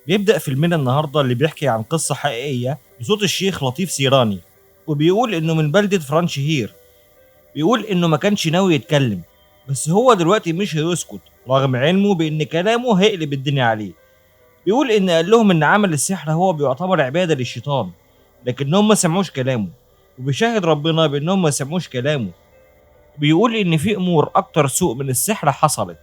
بيبدأ فيلمنا النهاردة اللي بيحكي عن قصة حقيقية بصوت الشيخ لطيف سيراني، وبيقول إنه من بلدة فرانشهير. بيقول إنه ما كانش ناوي يتكلم، بس هو دلوقتي مش هيسكت رغم علمه بإن كلامه هيقلب الدنيا عليه. بيقول إن قال لهم إن عمل السحر هو بيعتبر عبادة للشيطان، لكنهم ما سمعوش كلامه، وبيشاهد ربنا بإنهم ما سمعوش كلامه. بيقول إن في أمور أكتر سوء من السحر حصلت،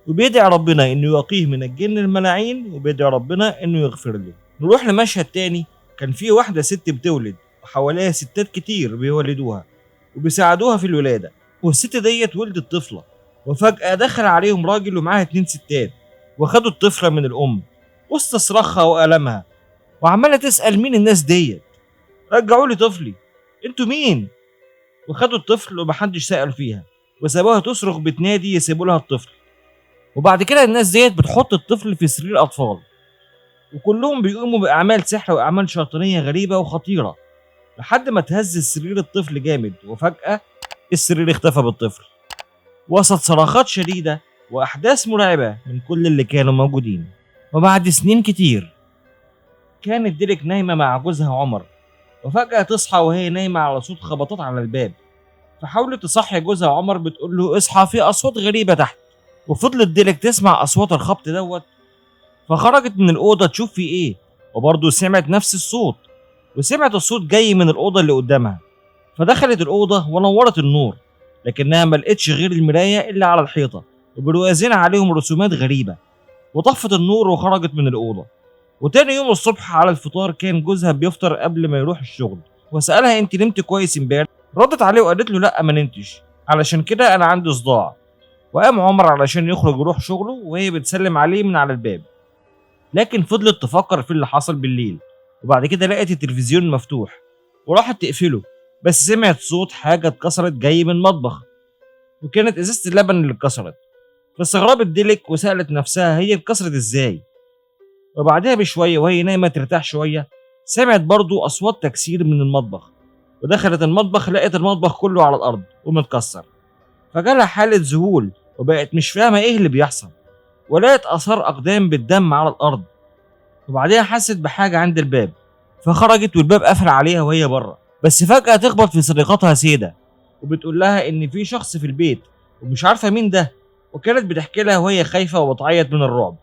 وبيدعي ربنا انه يقيه من الجن الملاعين، وبيدعي ربنا انه يغفر له. نروح لمشهد تاني. كان في واحدة ست بتولد، وحواليها ستات كتير بيولدوها وبيساعدوها في الولادة، والست ديت ولدت طفلة. وفجأة دخل عليهم راجل ومعاها 2 ستات، وخدوا الطفلة من الأم وسط صراخها وألمها، وعمالة تسأل مين الناس ديت، رجعوا لي طفلي، انتوا مين؟ وخدوا الطفل ومحدش سأل فيها، وسابوها تصرخ بتنادي يسيبوا لها الطفل. وبعد كده الناس ديت بتحط الطفل في سرير اطفال، وكلهم بيقوموا باعمال سحر واعمال شيطانيه غريبه وخطيره، لحد ما تهز سرير الطفل جامد، وفجاه السرير اختفى بالطفل وسط صراخات شديده واحداث مرعبه من كل اللي كانوا موجودين. وبعد سنين كتير كانت ديريك نايمه مع جوزها عمر، وفجاه تصحى وهي نايمه على صوت خبطات على الباب. فحاولت تصحي جوزها عمر، بتقول له اصحى في اصوات غريبه تحت. وفضلت ديريك تسمع اصوات الخبط دوت، فخرجت من الاوضه تشوف في ايه، وبرضه سمعت نفس الصوت، وسمعت الصوت جاي من الاوضه اللي قدامها. فدخلت الاوضه ونورت النور، لكنها ما لقتش غير المرايه اللي على الحيطه وبالوازين عليهم رسومات غريبه. وطفت النور وخرجت من الاوضه. وتاني يوم الصبح على الفطار كان جوزها بيفطر قبل ما يروح الشغل، وسالها انت نمت كويس امبارح؟ ردت عليه وقالت له لا ما نمتش، علشان كده انا عندي صداع. وقام عمر علشان يخرج يروح شغله، وهي بتسلم عليه من على الباب، لكن فضلت تفكر في اللي حصل بالليل. وبعد كده لقت التلفزيون مفتوح وراحت تقفله، بس سمعت صوت حاجة اتكسرت جاي من المطبخ، وكانت ازازة اللبن اللي اتكسرت. فاستغربت ديليك وسألت نفسها هي اتكسرت ازاي. وبعدها بشوية وهي نايمة ترتاح شوية، سمعت برضو أصوات تكسير من المطبخ، ودخلت المطبخ لقت المطبخ كله على الأرض ومتكسر. فجالها حالة ذهول، وبقت مش فاهمة ايه اللي بيحصل، ولقت آثار أقدام بالدم على الأرض. وبعدها حست بحاجة عند الباب، فخرجت والباب قفل عليها وهي بره. بس فجأة تخبط في صديقتها سيدة، وبتقول لها إن في شخص في البيت ومش عارفة مين ده، وكانت بتحكي لها وهي خايفة وبتعيط من الرعب.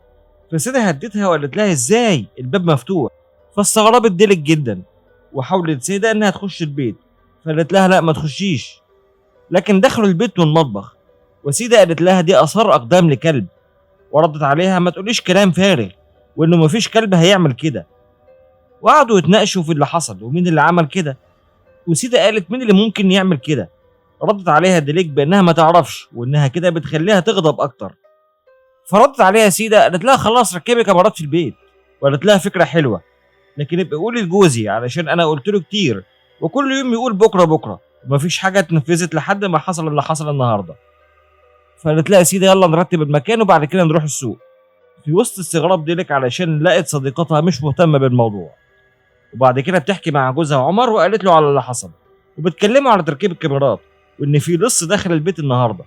فسيدة هدتها وقالت لها إزاي الباب مفتوح. فاستغربت ديلك جدا، وحاولت سيدة إنها تخش البيت، فقالت لها لا ما تخشيش. لكن دخلوا البيت من المطبخ، وسيدة قالت لها دي آثار أقدام لكلب. وردت عليها ما تقوليش كلام فارغ، وإنه مفيش كلب هيعمل كده. وقعدوا يتناقشوا في اللي حصل ومين اللي عمل كده. وسيدة قالت مين اللي ممكن يعمل كده. ردت عليها ديليك بانها ما تعرفش، وانها كده بتخليها تغضب اكتر. فردت عليها سيدة قالت لها خلاص ركبي كاميرات في البيت، وقالت لها فكرة حلوة، لكن ابقي قولي لجوزي علشان انا قلت له كتير وكل يوم يقول بكرة بكرة، ومفيش حاجة اتنفذت لحد ما حصل اللي حصل النهاردة. فقالت لها سيدة يلا نرتب المكان وبعد كده نروح السوق. في وسط استغراب ديليك علشان لقت صديقتها مش مهتمة بالموضوع. وبعد كده بتحكي مع جوزها عمر وقالت له على اللي حصل، وبتكلموا على تركيب الكاميرات وان في لص داخل البيت النهارده.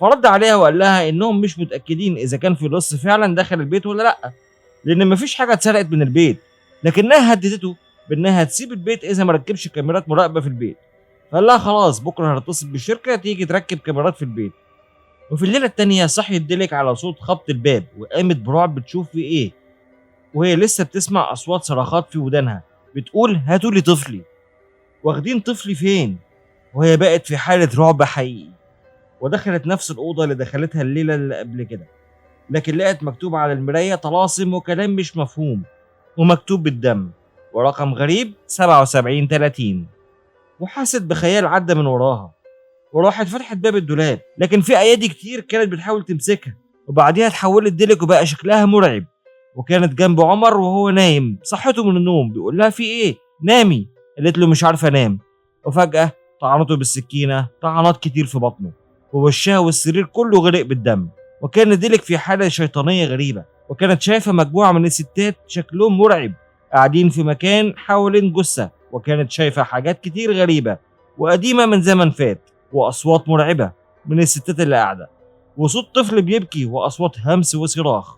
فرد عليها وقال لها انهم مش متاكدين اذا كان في لص فعلا داخل البيت ولا لا، لان مفيش حاجه اتسرقت من البيت، لكنها هددته بانها هتسيب البيت اذا ما ركبش كاميرات مراقبه في البيت. فقال لها خلاص بكره هتصل بالشركه تيجي تركب كاميرات في البيت. وفي الليله التانيه صحيت ديليك على صوت خبط الباب، وقامت برعب بتشوف في ايه، وهي لسه بتسمع اصوات صراخات في ودانها بتقول هاتوا لي طفلي. واخدين طفلي فين؟ وهي بقت في حاله رعب حقيقي، ودخلت نفس الاوضه اللي دخلتها الليله اللي قبل كده، لكن لقت مكتوب على المرايه طلاسم وكلام مش مفهوم، ومكتوب بالدم ورقم غريب 7730. وحست بخيال عدى من وراها، وراحت فتحت باب الدولاب، لكن في ايادي كتير كانت بتحاول تمسكها. وبعديها اتحولت ديليك وبقى شكلها مرعب، وكانت جنب عمر وهو نايم. صحته من النوم بيقول لها في ايه؟ نامي. قالت له مش عارفه انام. وفجاه طعنته بالسكينه طعنات كتير في بطنه، ووشها والسرير كله غرق بالدم. وكانت ديليك في حاله شيطانيه غريبه، وكانت شايفه مجموعه من الستات شكلهم مرعب قاعدين في مكان حوالين جثه، وكانت شايفه حاجات كتير غريبه وقديمه من زمن فات، واصوات مرعبه من الستات اللي قاعده، وصوت طفل بيبكي، واصوات همس وصراخ.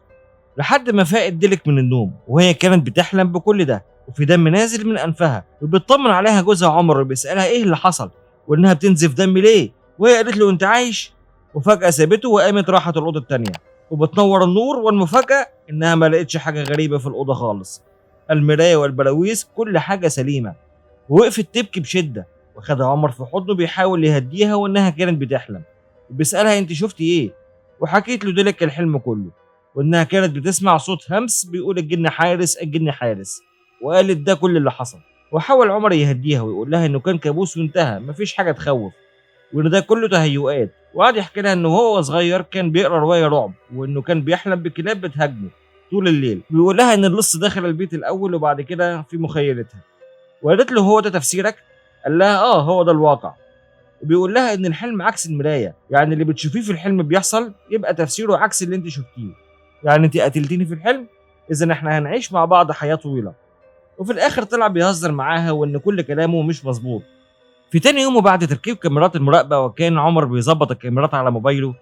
لحد ما فاقت ديليك من النوم وهي كانت بتحلم بكل ده، وفي دم نازل من انفها، وبيطمن عليها جوزها عمر وبيسالها ايه اللي حصل وانها بتنزف دم ليه، وهي قالت له انت عايش. وفجاه سابته وقامت راحت الاوضه التانيه وبتنور النور، والمفاجاه انها ما لقتش حاجه غريبه في الاوضه خالص. المرايه والبلاويز كل حاجه سليمه. ووقفت تبكي بشده، وخدها عمر في حضنه بيحاول يهديها وانها كانت بتحلم، وبيسالها انت شفتي ايه. وحكيت له ديليك الحلم كله، وانها كانت بتسمع صوت همس بيقول الجن حارس الجن حارس، وقالت ده كل اللي حصل. وحاول عمر يهديها ويقول لها انه كان كابوس وانتهى، مفيش حاجه تخوف، وان ده كله تهيؤات. وقعد يحكي لها انه هو صغير كان بيقرا روايه رعب، وانه كان بيحلم بكلاب بتهاجمه طول الليل. بيقول لها ان اللص دخل البيت الاول وبعد كده في مخيلتها. وقالت له هو ده تفسيرك؟ قال لها اه هو ده الواقع. وبيقول لها ان الحلم عكس المرايه، يعني اللي بتشوفيه في الحلم بيحصل، يبقى تفسيره عكس اللي انت شفتيه. يعني انت قتلتيني في الحلم، اذا احنا هنعيش مع بعض حياه طويله. وفي الاخر طلع بيهزر معاها وان كل كلامه مش مظبوط. في تاني يوم وبعد تركيب كاميرات المراقبه، وكان عمر بيظبط الكاميرات على موبايله،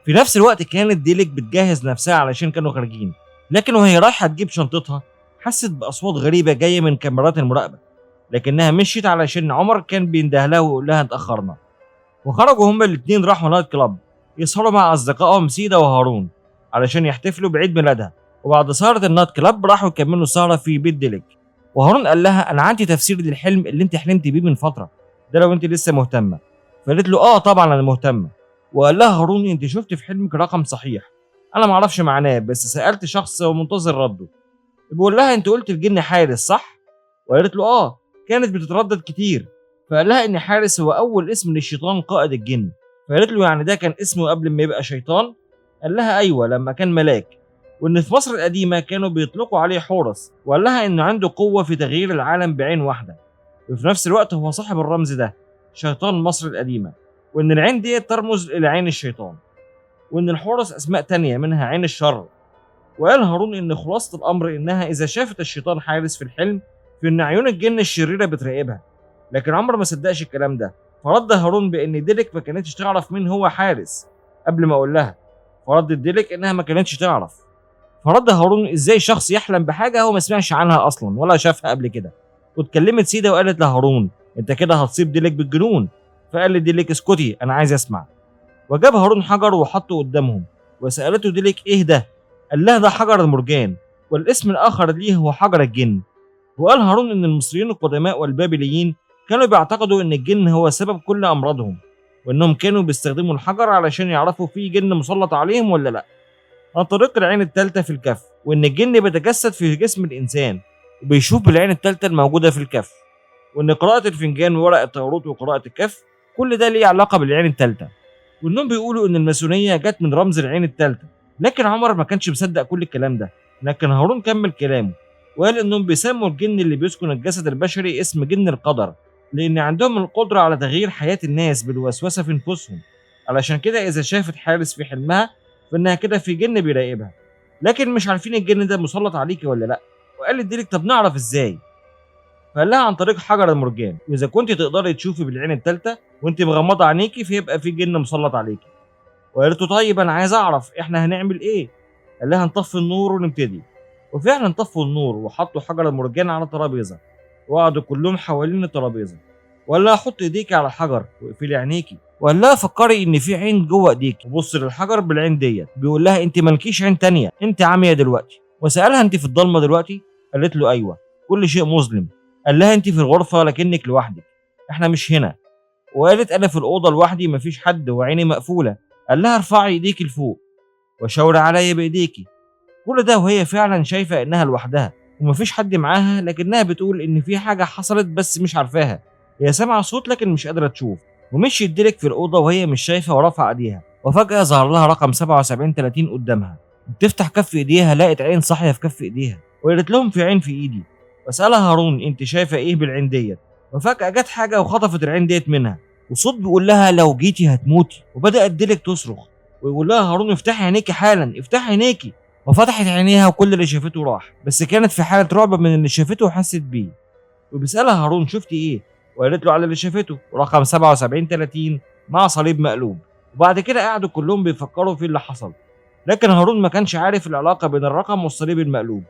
في نفس الوقت كانت ديليك بتجهز نفسها علشان كانوا خارجين. لكن وهي رايحه تجيب شنطتها حست باصوات غريبه جايه من كاميرات المراقبه، لكنها مشيت علشان عمر كان بينده لها ويقول لها اتاخرنا. وخرجوا هما الاتنين راحوا نايت كلاب يسهروا مع اصدقائهم سيدا وهارون علشان يحتفلوا بعيد ميلادها. وبعد سهرة النايت كلاب راحوا يكملوا السهرة في بيت ديليك. وهارون قال لها انا عندي تفسير للحلم اللي انت حلمتي بيه من فترة ده لو انت لسه مهتمة. فقالت له اه طبعا انا مهتمة. وقال لها هارون انت شفت في حلمك رقم صحيح، انا معرفش معناه بس سألت شخص ومنتظر رده. بيقول لها انت قلت الجن حارس صح؟ وقالت له اه، كانت بتتردد كتير. فقال لها ان حارس هو اول اسم للشيطان قائد الجن. فقالت له يعني ده كان اسمه قبل ما يبقى شيطان؟ قال لها ايوه لما كان ملاك، وان في مصر القديمه كانوا بيطلقوا عليه حورس. وقال لها انه عنده قوه في تغيير العالم بعين واحده، وفي نفس الوقت هو صاحب الرمز ده شيطان مصر القديمه، وان العين دي ترمز الى عين الشيطان، وان الحورس اسماء تانية منها عين الشر. وقال هارون ان خلاصه الامر انها اذا شافت الشيطان حارس في الحلم في ان عيون الجن الشريره بتراقبها. لكن عمر ما صدقش الكلام ده، فرد هارون بان ديليك ما كانتش تعرف مين هو حارس قبل ما اقول لها. فردت ديليك انها ما كانتش تعرف. فرد هارون ازاي شخص يحلم بحاجه هو ما سمعش عنها اصلا ولا شافها قبل كده. واتكلمت سيده وقالت لهارون انت كده هتصيب ديليك بالجنون. فقال لديليك اسكتي انا عايز اسمع. وجاب هارون حجر وحطه قدامهم، وسالته ديليك ايه ده؟ قال لها ده حجر المرجان، والاسم الاخر ليه هو حجر الجن. وقال هارون ان المصريين القدماء والبابليين كانوا بيعتقدوا ان الجن هو سبب كل امراضهم، وانهم كانوا بيستخدموا الحجر علشان يعرفوا في جن مسلط عليهم ولا لا، عن طريق العين الثالثه في الكف، وان الجن بيتجسد في جسم الانسان وبيشوف بالعين الثالثه الموجوده في الكف، وان قراءه الفنجان وورق التوراة وقراءه الكف كل ده ليه علاقه بالعين الثالثه، وانهم بيقولوا ان الماسونيه جت من رمز العين الثالثه. لكن عمر ما كانش مصدق كل الكلام ده، لكن هارون كمل كلامه وقال انهم بيسموا الجن اللي بيسكن الجسد البشري اسم جن القدر، لان عندهم القدره على تغيير حياه الناس بالوسوسه في نفوسهم. علشان كده اذا شافت حارس في حلمها فانها كده في جن بيراقبها، لكن مش عارفين الجن ده مسلط عليكي ولا لا. وقال لديليك طب نعرف ازاي؟ فقال لها عن طريق حجر المرجان، واذا كنت تقدري تشوفي بالعين الثالثه وانت مغمضه عينيكي فيبقى في جن مسلط عليكي. وقالت له طيب انا عايز اعرف احنا هنعمل ايه؟ قال لها نطفي النور ونبتدي. وفعلا طفوا النور وحطوا حجر المرجان على ترابيزه، وقعدوا كلهم حوالين الترابيزه. وقال لها حط ايديكي على الحجر واقفلي عينيكي، وقال لها فكري ان في عين جوه ايديك وبص للحجر بالعين ديت. بيقول لها انت مالكيش عين تانية، انت عاميه دلوقتي. وسالها انت في الضلمه دلوقتي؟ قالت له ايوه كل شيء مظلم. قال لها انت في الغرفه لكنك لوحدك، احنا مش هنا. وقالت انا في الاوضه لوحدي مفيش حد وعيني مقفوله. قال لها ارفعي ايديكي لفوق وشاوري عليا بايديكي. كل ده وهي فعلا شايفه انها لوحدها ومفيش حد معاها، لكنها بتقول ان في حاجه حصلت بس مش عارفاها. هي سامعه صوت لكن مش قادره تشوف. ومشيت ديلك في الأوضة وهي مش شايفة ورافعة إيديها، وفجأة ظهر لها رقم 7730 قدامها. بتفتح كف إيديها لقت عين صاحية في كف إيديها، وقالت لهم في عين في إيدي. وسألها هارون أنت شايفة إيه بالعين ديت؟ وفجأة جت حاجة وخطفت العين ديت منها، وصوت بيقول لها لو جيتي هتموتي. وبدأت ديلك تصرخ ويقول لها هارون افتحي عينيكي حالا، افتحي عينيكي. وفتحت عينيها وكل اللي شافته راح، بس كانت في حالة رعب من اللي شافته وحست بيه. وبيسألها هارون شفتي ايه؟ وقالت له على اللي شافته، رقم 7730 مع صليب مقلوب. وبعد كده قعدوا كلهم بيفكروا في اللي حصل، لكن هارون ما كانش عارف العلاقة بين الرقم والصليب المقلوب،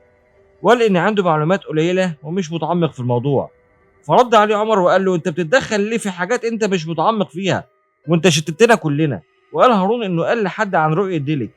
وقال ان عنده معلومات قليلة ومش متعمق في الموضوع. فرد عليه عمر وقال له انت بتتدخل ليه في حاجات انت مش متعمق فيها، وانت شتتنا كلنا. وقال هارون انه قال لحد عن رؤية ديلك،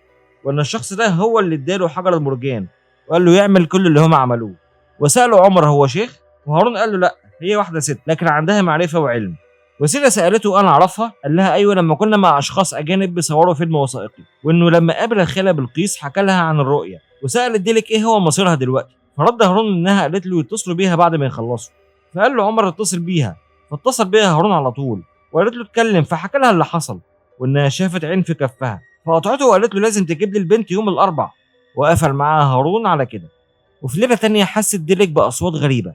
وان الشخص ده هو اللي اداله حجر المرجان، وقال له يعمل كل اللي هم عملوه. وسأله عمر هو شيخ؟ وهارون قال له لا، هي واحدة ست لكن عندها معرفة وعلم. وسيلة سألته أنا أعرفها؟ قال لها أيوة، لما كنا مع أشخاص أجانب بيصوروا فيلم وثائقي، وإنه لما قابل الخالة بلقيس حكى لها عن الرؤية. وسألت ديلك إيه هو مصيرها دلوقتي؟ فرد هارون إنها قالت له يتصلوا بيها بعد ما يخلصوا. فقال له عمر اتصل بيها. فاتصل بيها هارون على طول، وقالت له اتكلم، فحكى لها اللي حصل وإنها شافت عين في كفها. فقطعته وقالت له لازم تجيب لي البنت يوم الأربع. وقفل معاها هارون على كده. وفي ليلة تانية حست ديلك بأصوات غريبة،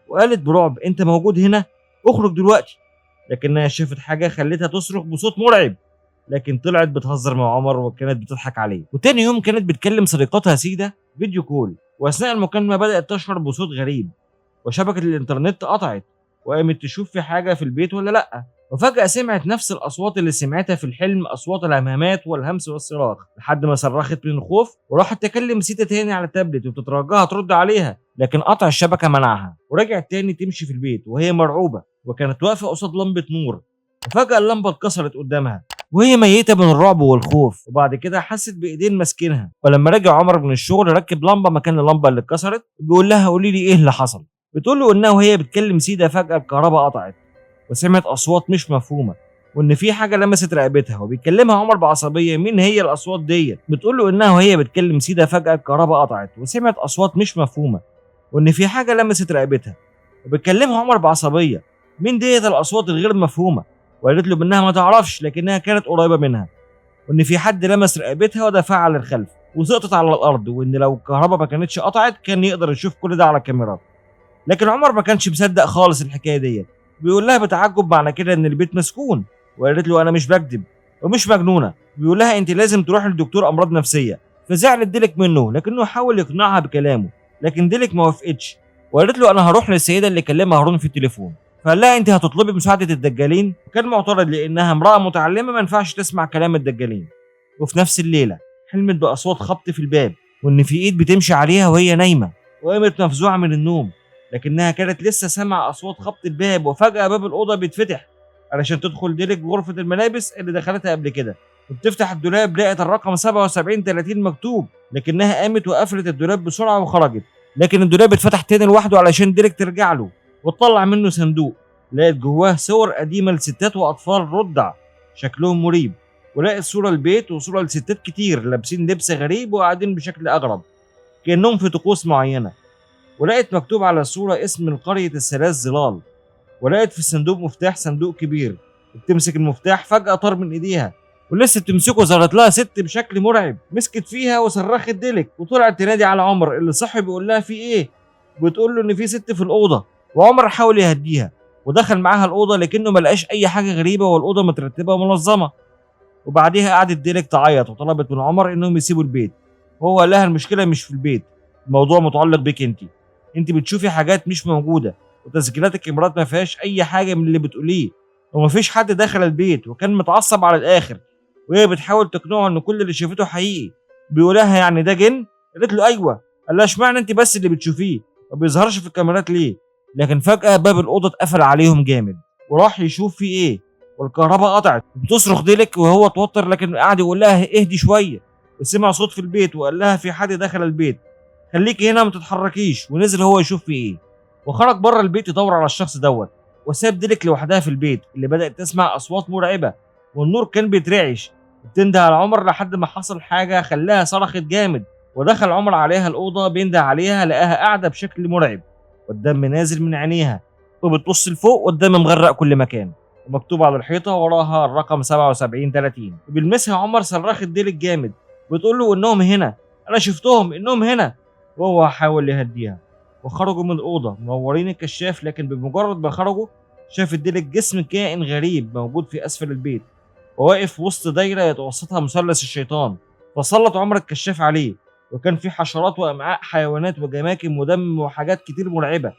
وقالت برعب انت موجود هنا؟ اخرج دلوقتي. لكنها شافت حاجه خلتها تصرخ بصوت مرعب، لكن طلعت بتهزر مع عمر وكانت بتضحك عليه. وتاني يوم كانت بتكلم صديقتها سيدة فيديو كول، واثناء المكالمه بدات تشعر بصوت غريب، وشبكه الانترنت قطعت، وقامت تشوف في حاجه في البيت ولا لا. وفجاه سمعت نفس الاصوات اللي سمعتها في الحلم، اصوات الهمهمات والهمس والصراخ، لحد ما صرخت من الخوف وراحت تكلم سيدة تاني على التابلت وبتترجاها ترد عليها، لكن قطع الشبكه منعها. ورجعت تاني تمشي في البيت وهي مرعوبه، وكانت واقفه قصاد لمبه نور. وفجاه اللمبه اتكسرت قدامها وهي ميته من الرعب والخوف. وبعد كده حست بايدين ماسكينها. ولما رجع عمر من الشغل ركب لمبه مكان اللمبه اللي اتكسرت، بيقول لها قولي لي ايه اللي حصل. بتقول له انها وهي بتكلم سيدة فجاه الكهرباء قطعت، وسمعت اصوات مش مفهومه، وان في حاجه لمست رقبتها. وبيكلمها عمر بعصبيه مين هي الاصوات ديت. بتقول له انها وهي بتكلم سيدة فجاه الكهرباء قطعت وسمعت اصوات مش مفهومه، وان في حاجه لمست رقبتها. وبيكلمها عمر بعصبيه مين ديت الاصوات الغير مفهومه. وقالت له انها ما تعرفش لكنها كانت قريبه منها، وان في حد لمس رقبتها ودفعها للخلف وسقطت على الارض، وان لو الكهرباء ما كانتش قطعت كان يقدر يشوف كل ده على الكاميرات. لكن عمر ما كانش مصدق خالص الحكايه ديت. بيقول لها بتعجب معنى كده ان البيت مسكون. وقالت له انا مش بكذب ومش مجنونه. بيقول لها انت لازم تروحي لدكتور امراض نفسيه. فزعلت ديلك منه لكنه حاول يقنعها بكلامه، لكن ديلك ما وافقتش. وقالت له انا هروح للسيده اللي كلمها هارون في التليفون. فقال لها انت هتطلبي مساعده الدجالين. وكان معترض لانها امراه متعلمه ما ينفعش تسمع كلام الدجالين. وفي نفس الليله حلمت باصوات خبط في الباب، وان في ايد بتمشي عليها وهي نايمه. وقامت مفزوعه من النوم، لكنها كانت لسه سامعه اصوات خبط الباب. وفجاه باب الاوضه بيتفتح علشان تدخل ديلك غرفه الملابس اللي دخلتها قبل كده. وبتفتح الدولاب لقت الرقم 7730 مكتوب، لكنها قامت وقفلت الدولاب بسرعه وخرجت. لكن الدولاب اتفتح تاني لوحده علشان ديلك ترجع له، وتطلع منه صندوق لقت جواه صور قديمه لستات واطفال رضع شكلهم مريب. ولقت صوره لبيت وصوره لستات كتير لابسين لبس غريب وقاعدين بشكل اغرب كانهم في طقوس معينه. ولقيت مكتوب على الصورة اسم من قرية الثلاث ظلال. ولقيت في الصندوق مفتاح صندوق كبير، وبتمسك المفتاح فجأة طار من ايديها، ولسه بتمسكه ظهرت لها ست بشكل مرعب مسكت فيها وصرخت ديلك، وطلعت تنادي على عمر اللي صحي بيقول لها في ايه. بتقول له ان في ست في الأوضة. وعمر حاول يهديها ودخل معاها الأوضة، لكنه ما لقاش أي حاجة غريبة والأوضة مترتبة ومنظمة. وبعديها قعدت ديلك تعيط وطلبت من عمر انهم يسيبوا البيت. وهو قال لها المشكلة مش في البيت، الموضوع متعلق بيك انت بتشوفي حاجات مش موجوده، وتسجيلات الكاميرات ما فيهاش اي حاجه من اللي بتقوليه، ومفيش حد دخل البيت. وكان متعصب على الاخر، وهي بتحاول تقنعه ان كل اللي شافته حقيقي. بيقول لها يعني ده جن؟ قالت له ايوه. قال لها اشمعنى انت بس اللي بتشوفيه ما بيظهرش في الكاميرات ليه؟ لكن فجاه باب الاوضه اتقفل عليهم جامد، وراح يشوف في ايه، والكهرباء قطعت. بتصرخ ديلك وهو توتر، لكن قعد يقول لها اهدي شويه. وسمع صوت في البيت وقال لها في حد دخل البيت، خليكي هنا ما تتحركيش. ونزل هو يشوف في ايه، وخرج بره البيت يدور على الشخص دوت. وساب ديلك لوحدها في البيت اللي بدأت تسمع اصوات مرعبه، والنور كان بيترعش. بتنده على عمر لحد ما حصل حاجه خلاها صرخت جامد. ودخل عمر عليها الاوضه بينده عليها، لقاها قاعده بشكل مرعب والدم نازل من عينيها، وبتبص لفوق والدم مغرق كل مكان. ومكتوب على الحيطة وراها الرقم 7730. وبيلمسها عمر صرخت ديلك جامد بتقول له إنهم هنا، أنا شفتهم إنهم هنا، وهو حاول يهديها. وخرجوا من الأوضة منورين الكشاف، لكن بمجرد ما خرجوا شافت ديلك جسم كائن غريب موجود في أسفل البيت وواقف وسط دايرة يتوسطها مثلث الشيطان. فسلط عمر الكشاف عليه، وكان في حشرات وأمعاء حيوانات وجماكم ودم وحاجات كتير مرعبة.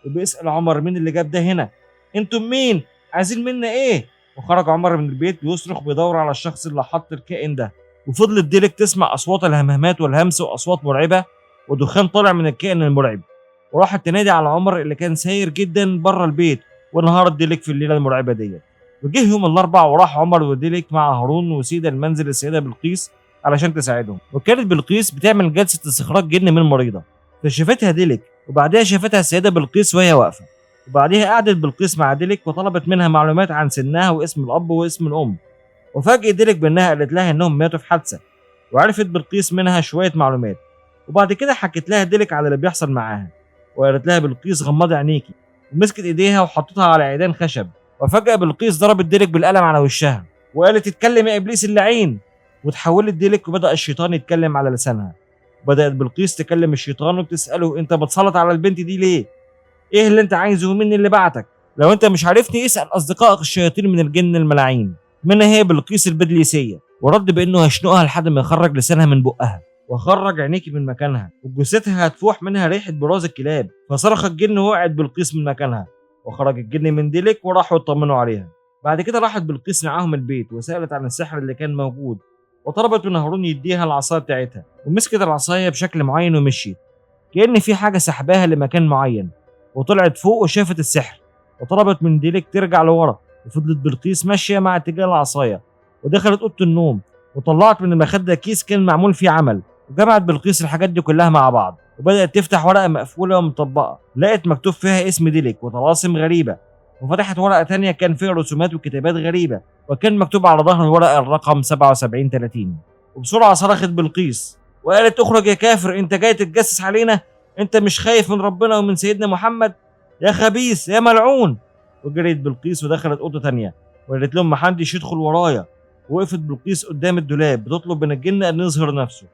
وبيسأل عمر مين اللي جاب ده هنا؟ انتم مين؟ عايزين منا ايه؟ وخرج عمر من البيت بيصرخ بيدور على الشخص اللي حط الكائن ده. وفضلت ديلك تسمع أصوات الهمهمات والهمس وأصوات مرعبة ودخان طالع من الكائن المرعب، وراحت تنادي على عمر اللي كان ساير جدا بره البيت. وانهارت ديلك في الليله المرعبه ديت. وجه يوم الاربع وراح عمر وديلك مع هارون وسيده المنزل السيده بلقيس علشان تساعدهم. وكانت بلقيس بتعمل جلسه استخراج جن من مريضه، فشافتها ديلك وبعدها شافتها السيده بلقيس وهي واقفه. وبعدها قعدت بلقيس مع ديلك وطلبت منها معلومات عن سنها واسم الاب واسم الام. وفاجئت ديلك بانها قالت لها انهم ماتوا في حادثه. وعرفت بلقيس منها شويه معلومات، وبعد كده حكت لها ديلك على اللي بيحصل معاها. وقالت لها بلقيس غمضي عينيكي، ومسكت ايديها وحطتها على عيدان خشب. وفجأة بلقيس ضربت ديلك بالقلم على وشها وقالت اتكلم يا ابليس اللعين. وتحولت ديلك وبدأ الشيطان يتكلم على لسانها. بدأت بلقيس تكلم الشيطان وبتسأله انت بتسلط على البنت دي ليه؟ ايه اللي انت عايزه مني اللي بعتك؟ لو انت مش عارفني اسأل اصدقائك الشياطين من الجن الملاعين. منها هي بلقيس البدليسية، ورد بانه هيشنقها لحد ما يخرج لسانها من بقها وخرج عينيكي من مكانها، وجثتها هتفوح منها ريحه براز الكلاب. فصرخ الجن ووقعت بلقيس من مكانها، وخرج الجن من ديلك وراحوا يطمنوا عليها. بعد كده راحت بلقيس معاهم البيت وسالت عن السحر اللي كان موجود، وطلبت من هارون يديها العصايه بتاعتها. ومسكت العصايه بشكل معين ومشيت كأن في حاجه سحباها لمكان معين، وطلعت فوق وشافت السحر. وطلبت من ديلك ترجع لورا، وفضلت بلقيس ماشيه مع اتجاه العصايه. ودخلت اوضه النوم وطلعت من المخده كيس كان معمول فيه عمل، وجمعت بلقيس الحاجات دي كلها مع بعض. وبدأت تفتح ورقة مقفولة ومطبقة، لقت مكتوب فيها اسم ديلك وطلاسم غريبة. وفتحت ورقة تانية كان فيها رسومات وكتابات غريبة، وكان مكتوب على ظهر الورقة الرقم 7730. وبسرعة صرخت بلقيس وقالت اخرج يا كافر، انت جاي تتجسس علينا؟ انت مش خايف من ربنا ومن سيدنا محمد؟ يا خبيث يا ملعون. وجريت بلقيس ودخلت أوضة تانية وقالت لهم محدش يدخل ورايا. وقفت بلقيس قدام الدولاب بتطلب من الجن ان يظهر نفسه.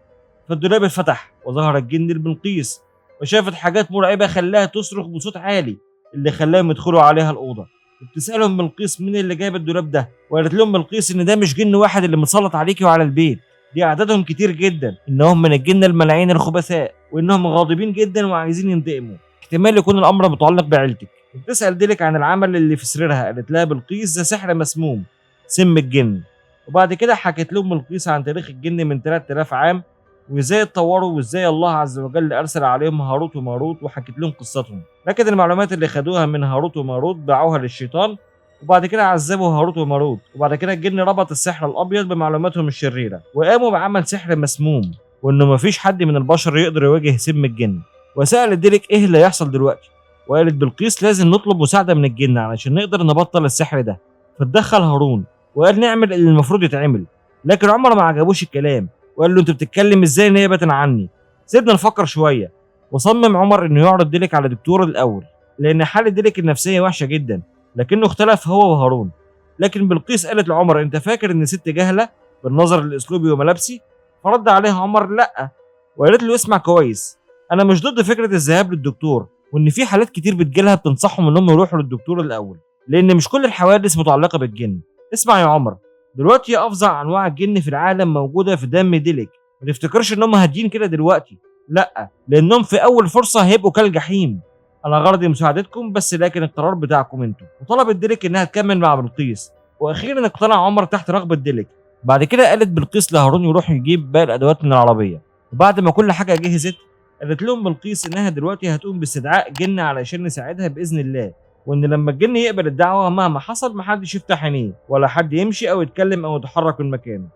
فالدولاب اتفتح وظهر الجن لبلقيس، وشافت حاجات مرعبه خلاها تصرخ بصوت عالي اللي خلاهم يدخلوا عليها الاوضه. وبتسالهم بلقيس مين اللي جاب الدولاب ده، وقالت لهم بلقيس ان ده مش جن واحد اللي متسلط عليكي وعلى البيت، دي اعدادهم كتير جدا، انهم من الجن الملاعين الخبثاء، وانهم غاضبين جدا وعايزين ينتقموا. احتمال يكون الامر متعلق بعيلتك. وبتسال ديلك عن العمل اللي في سريرها، قالت لها بلقيس ده سحر مسموم، سم الجن. وبعد كده حكت لهم بلقيس عن تاريخ الجن من 3000 عام، وازاي اتطوروا وازاي الله عز وجل ارسل عليهم هاروت وماروت، وحكت لهم قصتهم. لكن المعلومات اللي خدوها من هاروت وماروت باعوها للشيطان، وبعد كده عذبوا هاروت وماروت. وبعد كده الجن ربط السحر الابيض بمعلوماتهم الشريره، وقاموا بعمل سحر مسموم، وانه مفيش حد من البشر يقدر يواجه سم الجن. وسالت ديلك ايه اللي هيحصل دلوقتي، وقالت بلقيس لازم نطلب مساعده من الجن علشان نقدر نبطل السحر ده. فتدخل هارون وقال نعمل اللي المفروض يتعمل، لكن عمر ما عجبوش الكلام وقال له انت بتتكلم ازاي نيابه عني؟ سيبنا نفكر شويه. وصمم عمر انه يعرض ديلك على دكتور الاول، لان حاله ديلك النفسيه وحشه جدا، لكنه اختلف هو وهارون. لكن بلقيس قالت لعمر انت فاكر ان ست جهله بالنظر لاسلوبي وملابسي؟ فرد عليها عمر لا، وقالت له اسمع كويس، انا مش ضد فكره الذهاب للدكتور، وان في حالات كتير بتجيلها بتنصحهم انهم يروحوا للدكتور الاول، لان مش كل الحوادث متعلقه بالجن. اسمع يا عمر، دلوقتي افظع انواع الجن في العالم موجوده في دم ديلك، ما تفتكرش انهم هادين كده دلوقتي، لا، لانهم في اول فرصه هيبقوا كالجحيم. انا غرضي مساعدتكم بس، لكن القرار بتاعكم انتوا. وطلبت ديلك انها تكمل مع بلقيس، واخيرا اقتنع عمر تحت رغبه ديلك. بعد كده قالت بلقيس لهارون يروح يجيب باقي الادوات من العربيه. وبعد ما كل حاجه جهزت قالت لهم بلقيس انها دلوقتي هتقوم باستدعاء جن علشان نساعدها باذن الله، وان لما الجن يقبل الدعوه مهما حصل محدش يفتح عينيه ولا حد يمشي او يتكلم او يتحرك من مكانه.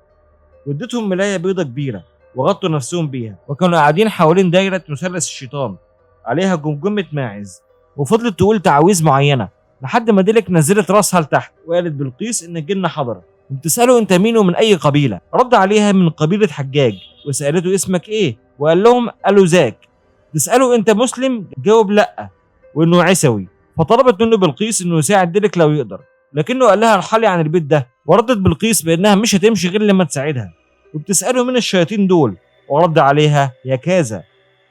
واديتهم ملايه بيضه كبيره وغطوا نفسهم بيها، وكانوا قاعدين حوالين دايره مثلث الشيطان عليها جمجمه ماعز، وفضلت تقول تعاويذ معينه لحد ما ديلك نزلت راسها لتحت. وقالت بلقيس ان الجن حضر. بتساله انت مين ومن اي قبيله؟ رد عليها من قبيله حجاج. وسالته اسمك ايه؟ وقال لهم قالوا ذاك. تساله انت مسلم؟ جاوب لا وانه عيسوي. فطلبت منه بلقيس انه يساعد ديلك لو يقدر، لكنه قال لها ارحلي عن البيت ده. وردت بلقيس بانها مش هتمشي غير لما تساعدها، وبتساله مين الشياطين دول، ورد عليها يكازا،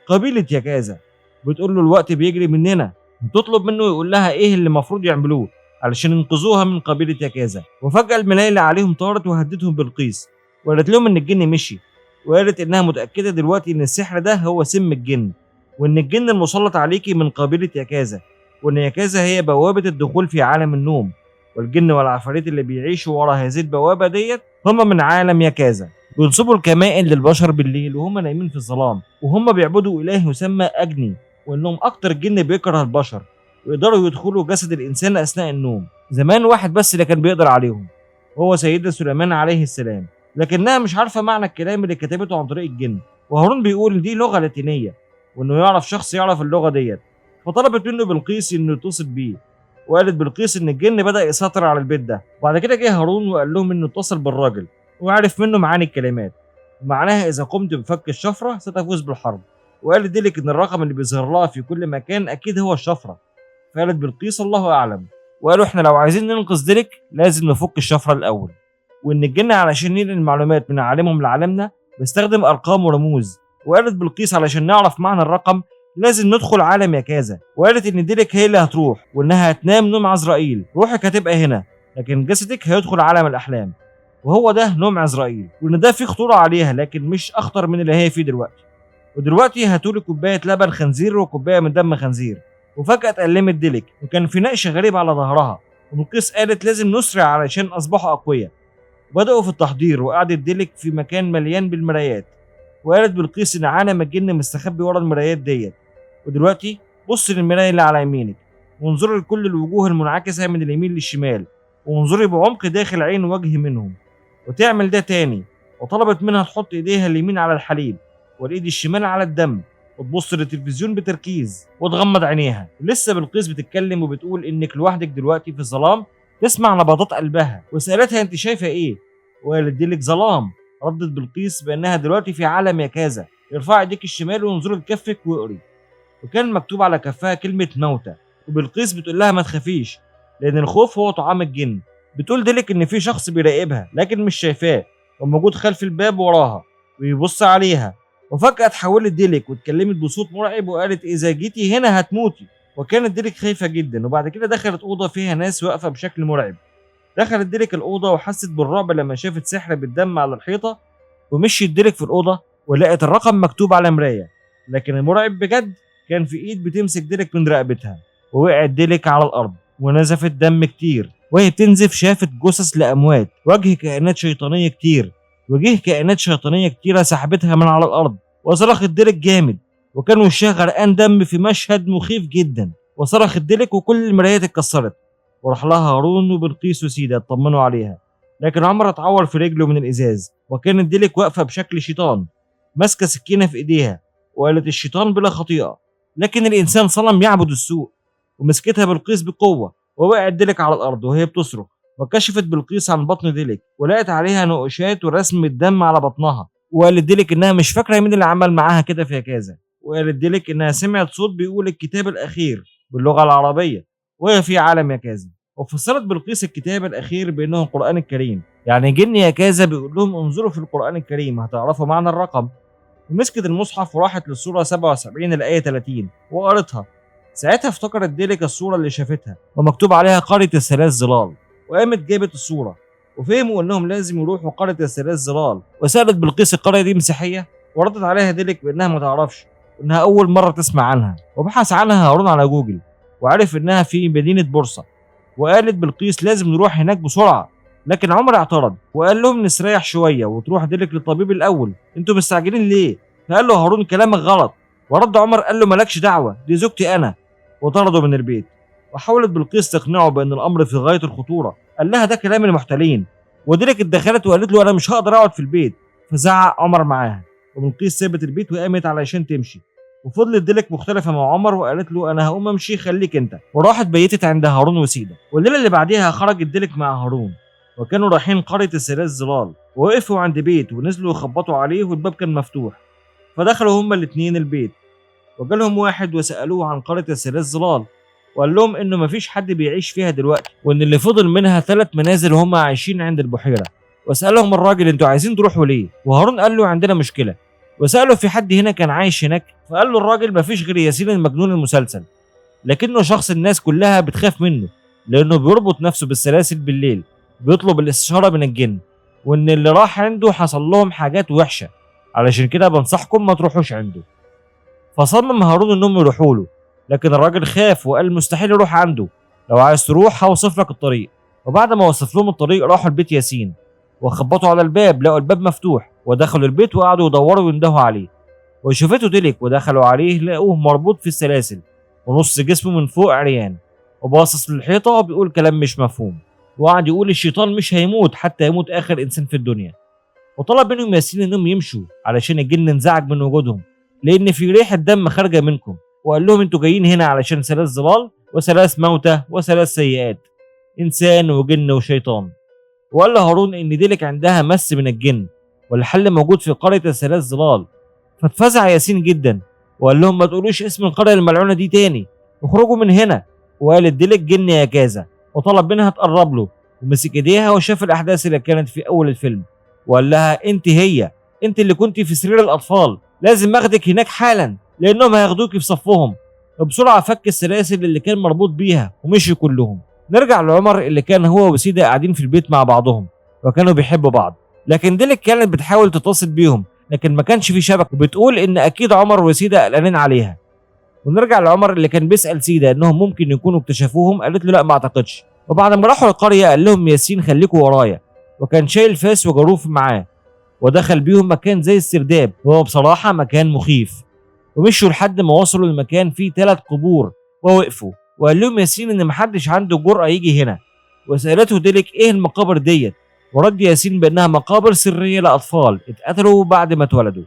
قبيله يكازا. بتقول له الوقت بيجري مننا، بتطلب منه يقول لها ايه اللي المفروض يعملوه علشان ينقذوها من قبيله يكازا. وفجاه الملايه اللي عليهم طارت وهددهم بلقيس، وقالت لهم ان الجن مشي، وقالت انها متاكده دلوقتي ان السحر ده هو سم الجن، وان الجن المسلط عليكي من قبيله يكازا، وان يكازا هي بوابه الدخول في عالم النوم، والجن والعفاريت اللي بيعيشوا ورا هذه البوابه ديت هم من عالم يكازا، بينصبوا الكمائن للبشر بالليل وهم نايمين في الظلام، وهم بيعبدوا اله يسمى اجني، وانهم اكتر جن بيكره البشر، ويقدروا يدخلوا جسد الانسان اثناء النوم. زمان واحد بس اللي كان بيقدر عليهم، وهو سيدنا سليمان عليه السلام، لكنها مش عارفه معنى الكلام اللي كتبته عن طريق الجن. وهارون بيقول ان دي لغه لاتينيه، وانه يعرف شخص يعرف اللغه ديت، فطلبت منه بلقيس انه يتصل بيه. وقالت بلقيس ان الجن بدا يسيطر على البيت ده. وبعد كده جه هارون وقال لهم انه اتصل بالراجل وعرف منه معاني الكلمات، ومعناها اذا قمت بفك الشفره ستفوز بالحرب. وقالت ديلك ان الرقم اللي بيظهر لها في كل مكان اكيد هو الشفره. فقالت بلقيس الله اعلم. وقالوا احنا لو عايزين ننقذ ديلك لازم نفك الشفره الاول، وان الجن علشان ينقل المعلومات من عالمهم لعالمنا بيستخدم ارقام ورموز. وقالت بلقيس علشان نعرف معنى الرقم لازم ندخل عالم يكازا. وقالت ان ديلك هي اللي هتروح، وانها هتنام نوم عزرائيل، روحك هتبقى هنا لكن جسدك هيدخل عالم الاحلام، وهو ده نوم عزرائيل، وان ده فيه خطوره عليها لكن مش اخطر من اللي هي فيه دلوقتي. ودلوقتي هاتولي كوبايه لبن خنزير وكوبايه من دم خنزير. وفجاه اتألمت ديلك وكان في نقش غريب على ظهرها. وبلقيس قالت لازم نسرع علشان اصبحوا اقوياء. وبداوا في التحضير، وقعدت ديلك في مكان مليان بالمرايات. وقالت بلقيس ان عالم الجن مستخبي ورا المرايات ديت. ودلوقتي بص للمرايه اللي على يمينك، وانظري لكل الوجوه المنعكسه من اليمين للشمال، وانظري بعمق داخل عين وجه منهم. وتعمل ده تاني. وطلبت منها تحط ايديها اليمين على الحليب والايد الشمال على الدم، وتبص للتلفزيون بتركيز وتغمض عينيها. لسه بلقيس بتتكلم وبتقول انك لوحدك دلوقتي في الظلام تسمع نبضات قلبها. وسالتها انت شايفه ايه؟ وقالت ديلك ظلام. ردت بلقيس بانها دلوقتي في عالم يكازا. ارفعي ايديك الشمال وانظري لكفك واقري. وكان مكتوب على كفها كلمه موتى. وبلقيس بتقول لها ما تخافيش لان الخوف هو طعام الجن. بتقول ديلك ان في شخص بيراقبها لكن مش شايفاه، وموجود خلف الباب وراها ويبص عليها. وفجأة اتحولت ديلك واتكلمت بصوت مرعب وقالت إذا جيتي هنا هتموتي. وكانت ديلك خايفة جدا. وبعد كده دخلت أوضة فيها ناس واقفة بشكل مرعب. دخلت ديلك الأوضة وحست بالرعب لما شافت سحر بالدم على الحيطة. ومشيت ديلك في الأوضة ولقت الرقم مكتوب على مراية، لكن المرعب بجد كان في إيد بتمسك ديلك من رقبتها. ووقعت ديلك على الأرض ونزفت دم كتير. وهي بتنزف شافت جثث لأموات، وجه كائنات شيطانية كتير، وجه كائنات شيطانية كتيرة سحبتها من على الأرض. وصرخت ديلك جامد وكان وشها غرقان دم في مشهد مخيف جدا. وصرخت ديلك وكل المرايات اتكسرت. وراح لها هارون وبلقيس وسيدة اطمنوا عليها، لكن عمر اتعور في رجله من الإزاز. وكانت ديلك واقفة بشكل شيطان ماسكة سكينة في إيديها، وقالت الشيطان بلا خطيئة لكن الإنسان صنم يعبد السوء. ومسكتها بلقيس بقوة ووقعت ديلك على الأرض وهي بتصرخ. وكشفت بلقيس عن بطن ديلك ولقت عليها نقوشات ورسم الدم على بطنها. وقالت ديلك انها مش فاكره مين اللي عمل معاها كده في كذا. وقالت ديلك انها سمعت صوت بيقول الكتاب الاخير باللغه العربيه وهي في عالم يكازا. وفسرت بلقيس الكتاب الاخير بانه القران الكريم، يعني جن يكازا بيقول لهم انظروا في القران الكريم هتعرفوا معنى الرقم. ومسكت المصحف وراحت للسوره 77 الايه 30 وقرتها. ساعتها افتكرت ديلك الصوره اللي شافتها ومكتوب عليها قريه الثلاث ظلال. وقامت جابت الصوره وفهموا انهم لازم يروحوا قريه الثلاث ظلال. وسالت بلقيس القريه دي مسيحيه؟ وردت عليها ديلك بانها ما تعرفش وانها اول مره تسمع عنها. وبحث عنها هارون على جوجل وعرف انها في مدينه بورصه. وقالت بلقيس لازم نروح هناك بسرعه، لكن عمر اعترض وقال لهم نستريح شويه وتروح ديلك للطبيب الاول، انتوا مستعجلين ليه؟ فقال له هارون كلامك غلط. ورد عمر قال له مالكش دعوه دي زوجتي انا، وطرده من البيت. وحاولت بلقيس تقنعه بان الامر في غايه الخطوره، قال لها ده كلام المحتالين. وديلك اتدخلت وقالت له انا مش هقدر اقعد في البيت. فزعق عمر معاها وبلقيس سابت البيت وقامت علشان تمشي. وفضلت ديلك مختلفه مع عمر وقالت له انا هقوم امشي خليك انت. وراحت بيتت عند هارون وسيده. والليله اللي بعديها خرجت ديلك مع هارون وكانوا رايحين قريه الثلاث ظلال. ووقفوا عند بيت ونزلوا يخبطوا عليه والباب كان مفتوح. فدخلوا هما الاتنين البيت وجالهم واحد وسالوه عن قريه الثلاث ظلال. وقال لهم انه مفيش حد بيعيش فيها دلوقتي، وان اللي فضل منها 3 منازل وهم عايشين عند البحيره. وسالهم الراجل انتوا عايزين تروحوا ليه؟ وهارون قال له عندنا مشكله. وساله في حد هنا كان عايش هناك؟ فقال له الراجل مفيش غير ياسين المجنون المسلسل، لكنه شخص الناس كلها بتخاف منه لانه بيربط نفسه بالسلاسل بالليل، بيطلب الاستشاره من الجن، وان اللي راح عنده حصل لهم حاجات وحشه، علشان كده بنصحكم ما تروحوش عنده. فصمم هارون انهم يروحوا له، لكن الراجل خاف وقال مستحيل يروح عنده، لو عايز تروح هوصف لك الطريق. وبعد ما وصف لهم الطريق راحوا لبيت ياسين، وخبطوا على الباب لقوا الباب مفتوح، ودخلوا البيت وقعدوا يدوروا ويندهوا عليه. وشافته ديليك ودخلوا عليه لقوه مربوط في السلاسل، ونص جسمه من فوق عريان، وباصص للحيطه وبيقول كلام مش مفهوم، وقعد يقول الشيطان مش هيموت حتى يموت اخر انسان في الدنيا. وطلب منهم ياسين انهم يمشوا علشان الجن انزعج من وجودهم، لان في ريحه دم خارجه منكم، وقال لهم انتوا جايين هنا علشان 3 ظلال و3 موتى و3 سيئات، انسان وجن وشيطان. وقال لهارون ان ديلك عندها مس من الجن، والحل موجود في قريه ال3 ظلال. فاتفزع ياسين جدا وقال لهم ما تقولوش اسم القريه الملعونه دي تاني، اخرجوا من هنا. وقالت ديلك جن يا كذا، وطلب منها تقرب له، ومسك ايديها وشاف الاحداث اللي كانت في اول الفيلم، وقال لها انت اللي كنتي في سرير الاطفال، لازم اخدك هناك حالا لانهم هياخدوكي في صفهم. وبسرعه فك السلاسل اللي كان مربوط بيها ومشي كلهم. نرجع لعمر اللي كان هو وسيدة قاعدين في البيت مع بعضهم، وكانوا بيحبوا بعض، لكن ديلك كانت بتحاول تتصل بيهم لكن ما كانش في شبكه، وبتقول ان اكيد عمر وسيدة قلقانين عليها. ونرجع لعمر اللي كان بيسال سيدة انهم ممكن يكونوا اكتشفوهم، قالت له لا ما اعتقدش. وبعد ما راحوا القريه قال لهم ياسين خليكوا ورايا، وكان شايل فاس وجاروف معاه، ودخل بيهم مكان زي السرداب، وهو بصراحه مكان مخيف. ومشوا لحد ما وصلوا لمكان فيه 3 قبور، ووقفوا وقال لهم ياسين ان محدش عنده جرأة يجي هنا. وسالته ديلك ايه المقابر ديت، ورد ياسين بانها مقابر سريه لاطفال اتقتلوا بعد ما اتولدوا،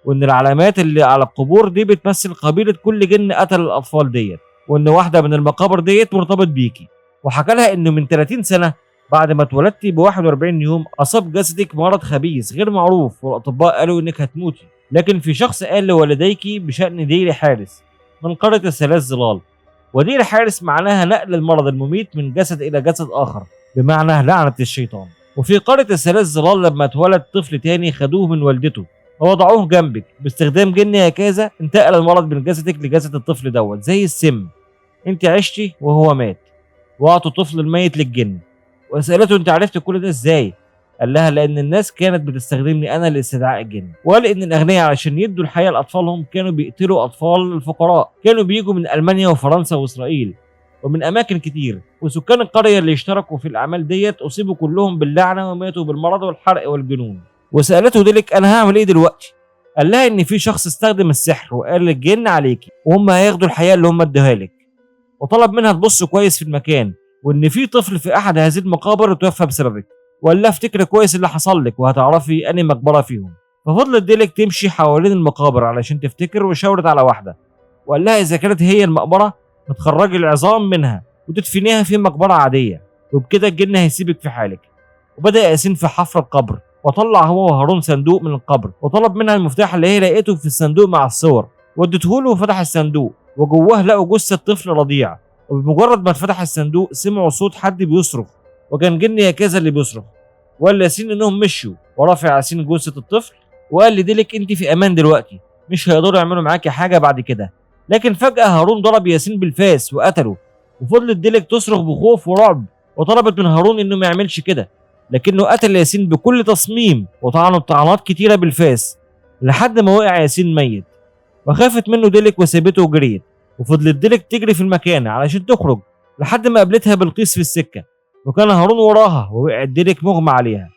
وان العلامات اللي على القبور دي بتمثل قبيله كل جن قتل الاطفال ديت، وان واحده من المقابر ديت مرتبط بيكي. وحكى لها انه من 30 سنه بعد ما اتولدتي ب 41 يوم اصاب جسدك مرض خبيث غير معروف، والاطباء قالوا انك هتموتي، لكن في شخص قال لوالديكي بشان دير حارس من قريه ال3 ظلال. ودير حارس معناها نقل المرض المميت من جسد الى جسد اخر، بمعنى لعنه الشيطان. وفي قريه ال3 ظلال لما اتولد طفل تاني خدوه من والدته ووضعوه جنبك باستخدام جن يا كذا، انتقل المرض من جسدك لجسد الطفل دوت زي السم، انت عشتي وهو مات، واعطوا الطفل الميت للجن. وسالته انت عرفت كل ده ازاي؟ قال لها لان الناس كانت بتستخدمني انا لاستدعاء الجن. وقال ان الاغنياء علشان يدوا الحياه لاطفالهم كانوا بيقتلوا اطفال الفقراء، كانوا بيجوا من المانيا وفرنسا واسرائيل ومن اماكن كتير، وسكان القريه اللي اشتركوا في الاعمال ديت اصيبوا كلهم باللعنه وماتوا بالمرض والحرق والجنون. وسالته ديلك انا هعمل ايه دلوقتي؟ قال لها ان في شخص استخدم السحر وقال للجن عليكي وهم هياخدوا الحياه اللي هم ادوها لك. وطلب منها تبص كويس في المكان، وان في طفل في احد هذه المقابر اتوفى بسببك، وقال لها افتكري كويس اللي حصل لك وهتعرفي انهي مقبره فيهم. ففضلت ديلك تمشي حوالين المقابر علشان تفتكر، وشاورت على واحده وقال لها اذا كانت هي المقبره هتخرجي العظام منها وتدفنيها في مقبره عاديه، وبكده الجن هيسيبك في حالك. وبدا ياسين في حفر القبر، وطلع هو وهارون صندوق من القبر، وطلب منها المفتاح اللي هي لقيته في الصندوق مع الصور، ودته له وفتح الصندوق، وجواه لقوا جثه طفل رضيع. وبمجرد ما فتح الصندوق سمعوا صوت حد بيصرخ، وكان جن يا كذا اللي بيصرخ. وقال ياسين انهم مشوا، ورافع ياسين جثه الطفل، وقال لديلك انت في امان دلوقتي، مش هيقدروا يعملوا معاكي حاجه بعد كده. لكن فجاه هارون ضرب ياسين بالفاس وقتله، وفضلت ديلك تصرخ بخوف ورعب، وطلبت من هارون انه ما يعملش كده، لكنه قتل ياسين بكل تصميم وطعنه بطعنات كتيره بالفاس لحد ما وقع ياسين ميت. وخافت منه ديلك وسابته وجريت، وفضلت ديلك تجري في المكان علشان تخرج لحد ما قابلتها بلقيس في السكه، وكان هارون وراها، ووقعت ديلك مغمى عليها.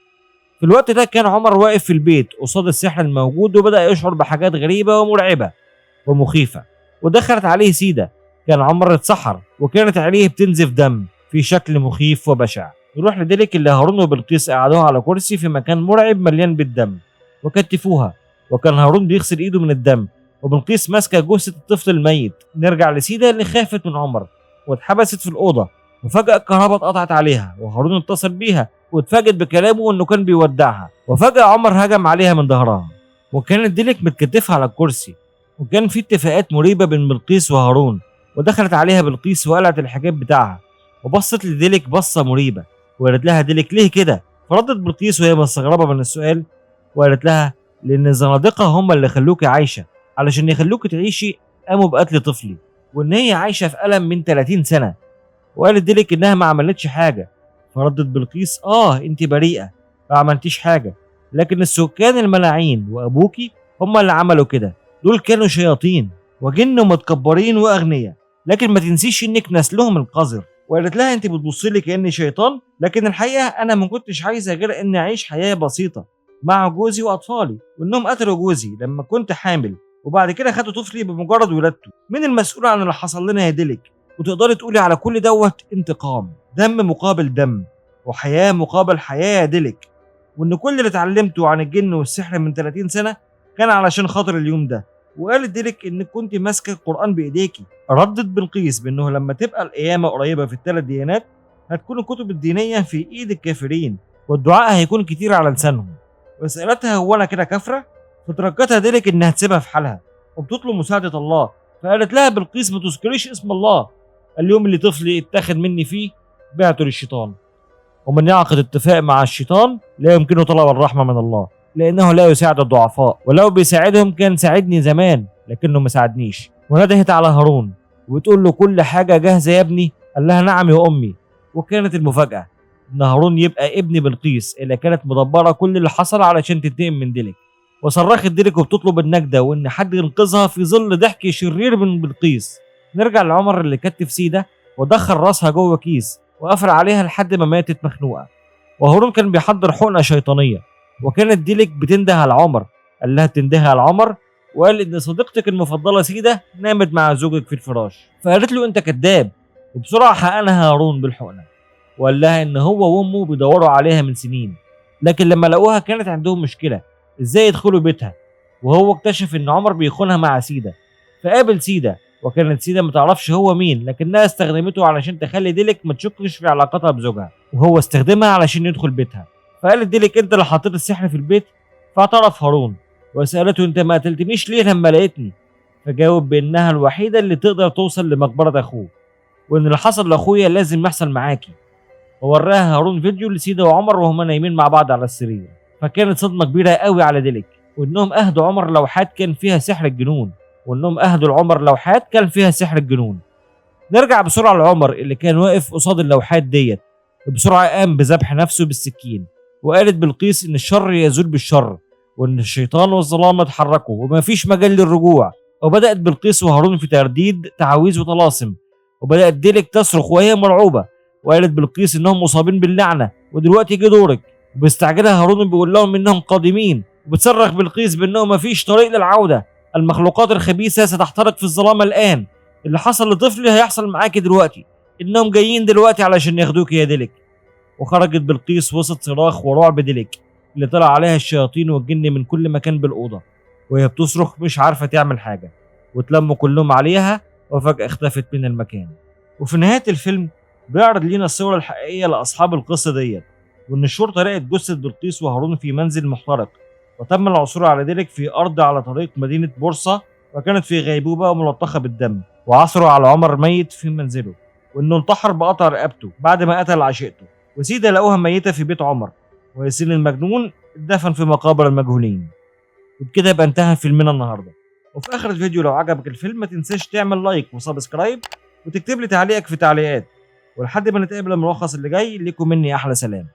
في الوقت ده كان عمر واقف في البيت قصاد السحر الموجود، وبدأ يشعر بحاجات غريبة ومرعبة ومخيفة. ودخلت عليه سيدة، كان عمر اتسحر وكانت عليه بتنزف دم في شكل مخيف وبشع. يروح لديلك اللي هارون وبلقيس قعدوها على كرسي في مكان مرعب مليان بالدم وكتفوها، وكان هارون بيغسل ايده من الدم، وبلقيس ماسكه جثه الطفل الميت. نرجع لسيدة اللي خافت من عمر واتحبست في الاوضه، وفجاه الكهرباء اتقطعت عليها، وهارون اتصل بيها واتفاجئت بكلامه انه كان بيودعها. وفجاه عمر هجم عليها من ظهرها، وكانت ديلك متكتفه على الكرسي، وكان في اتفاقات مريبه بين بلقيس وهارون، ودخلت عليها بلقيس وقلعت الحجاب بتاعها وبصت لديلك بصة مريبة وقالت لها ديلك ليه كده؟ فردت بلقيس وهي مستغربة من السؤال وقالت لها لأن الزنادقة هم اللي خلوكي عايشة، علشان يخلوكي تعيشي قاموا بقتل طفلي، وإن هي عايشة في ألم من 30 سنة. وقالت ديلك إنها ما عملتش حاجة. فردت بلقيس أنت بريئة، ما عملتيش حاجة، لكن السكان الملاعين وأبوكي هم اللي عملوا كده. دول كانوا شياطين وجن متكبرين وأغنياء، لكن ما تنسيش إنك نسلهم القذر. وقالت لها انت بتبصي لي كاني شيطان، لكن الحقيقه انا ما كنتش عايزه غير اني اعيش حياه بسيطه مع جوزي واطفالي، وانهم قتلوا جوزي لما كنت حامل وبعد كده خدوا طفلي بمجرد ولادته. مين المسؤول عن اللي حصل لنا يا ديلك؟ وتقدري تقولي على كل دوت انتقام؟ دم مقابل دم وحياه مقابل حياه يا ديلك. وان كل اللي اتعلمته عن الجن والسحر من 30 سنه كان علشان خاطر اليوم ده. وقالت ديلك انك كنت ماسكه القران بايديكي. ردت بلقيس بانه لما تبقى القيامه قريبه في الثلاث ديانات هتكون الكتب الدينيه في ايد الكافرين والدعاء هيكون كتير على لسانهم. وسالتها هو انا كده كافره؟ فتركتها ديلك انها تسيبها في حالها وبتطلب مساعده الله. فقالت لها بلقيس ما تذكريش اسم الله، اليوم اللي طفلي اتاخد مني فيه بعته للشيطان، ومن يعقد اتفاق مع الشيطان لا يمكنه طلب الرحمه من الله، لانه لا يساعد الضعفاء، ولو بيساعدهم كان ساعدني زمان لكنه ما ساعدنيش. وندهت على هارون وبتقول له كل حاجه جاهزه يا ابني؟ قال لها نعم يا امي. وكانت المفاجاه ان هارون يبقى ابن بلقيس اللي كانت مدبره كل اللي حصل علشان تنتقم من ديلك. وصرخت ديلك وبتطلب النجده وان حد ينقذها في ظل ضحك شرير من بلقيس. نرجع لعمر اللي كتف سيده ودخل راسها جوه كيس وقفل عليها لحد ما ماتت مخنوقه. وهارون كان بيحضر حقنه شيطانيه، وكانت ديلك بتنده على عمر. قال لها تنده على عمر؟ وقال ان صديقتك المفضله سيده نامت مع زوجك في الفراش. فقالت له انت كذاب. وبسرعه حقنها هارون بالحقنه وقال لها ان هو وامه بيدوروا عليها من سنين، لكن لما لقوها كانت عندهم مشكله ازاي يدخلوا بيتها. وهو اكتشف ان عمر بيخونها مع سيده، فقابل سيده وكانت سيده ما تعرفش هو مين، لكنها استخدمته علشان تخلي ديلك ما تشكش في علاقتها بزوجها، وهو استخدمها علشان يدخل بيتها. فقالت ديلك انت اللي حطيت السحر في البيت؟ فاعترف هارون وسالته انت ما قتلتنيش ليه لما لقيتني؟ فجاوب بانها الوحيده اللي تقدر توصل لمقبره اخوه، وان اللي حصل لاخويا لازم يحصل معاكي. ووراها هارون فيديو لسيده وعمر وهما نايمين مع بعض على السرير. فكانت صدمه كبيره قوي على ديلك، وانهم اهدوا عمر لوحات كان فيها سحر الجنون، نرجع بسرعه لعمر اللي كان واقف قصاد اللوحات ديت. بسرعه قام بذبح نفسه بالسكين. وقالت بلقيس ان الشر يزول بالشر، وان الشيطان والظلام اتحركوا ومفيش مجال للرجوع. وبدات بلقيس وهارون في ترديد تعاويذ وطلاسم، وبدات ديلك تصرخ وهي مرعوبه. وقالت بلقيس انهم مصابين باللعنه ودلوقتي جه دورك. وبيستعجلها هارون بيقول لهم انهم قادمين، وبتصرخ بلقيس بانه مفيش طريق للعوده، المخلوقات الخبيثه ستحترق في الظلام الان، اللي حصل لطفلي هيحصل معاكي دلوقتي، انهم جايين دلوقتي علشان ياخدوك يا ديلك. وخرجت بلقيس وسط صراخ ورعب ديلك اللي طلع عليها الشياطين والجن من كل مكان بالاوضه، وهي بتصرخ مش عارفه تعمل حاجه. وتلموا كلهم عليها وفجاه اختفت من المكان. وفي نهايه الفيلم بيعرض لينا الصور الحقيقيه لاصحاب القصه ديت، وان الشرطه لقت جثه بلقيس وهارون في منزل محترق، وتم العثور على ديلك في ارض على طريق مدينه بورصه، وكانت في غيبوبه وملطخه بالدم. وعثروا على عمر ميت في منزله، وانه انتحر بقطع رقبته بعد ما قتل عشيقته. وسيده لقوها ميته في بيت عمر، وياسين المجنون اتدفن في مقابر المجهولين. وبكده يبقى انتهى فيلمنا النهارده. وفي اخر الفيديو لو عجبك الفيلم ما تنساش تعمل لايك وسبسكرايب وتكتب لي تعليقك في تعليقات. ولحد ما نتقابل الملخص اللي جاي، ليكم مني احلى سلام.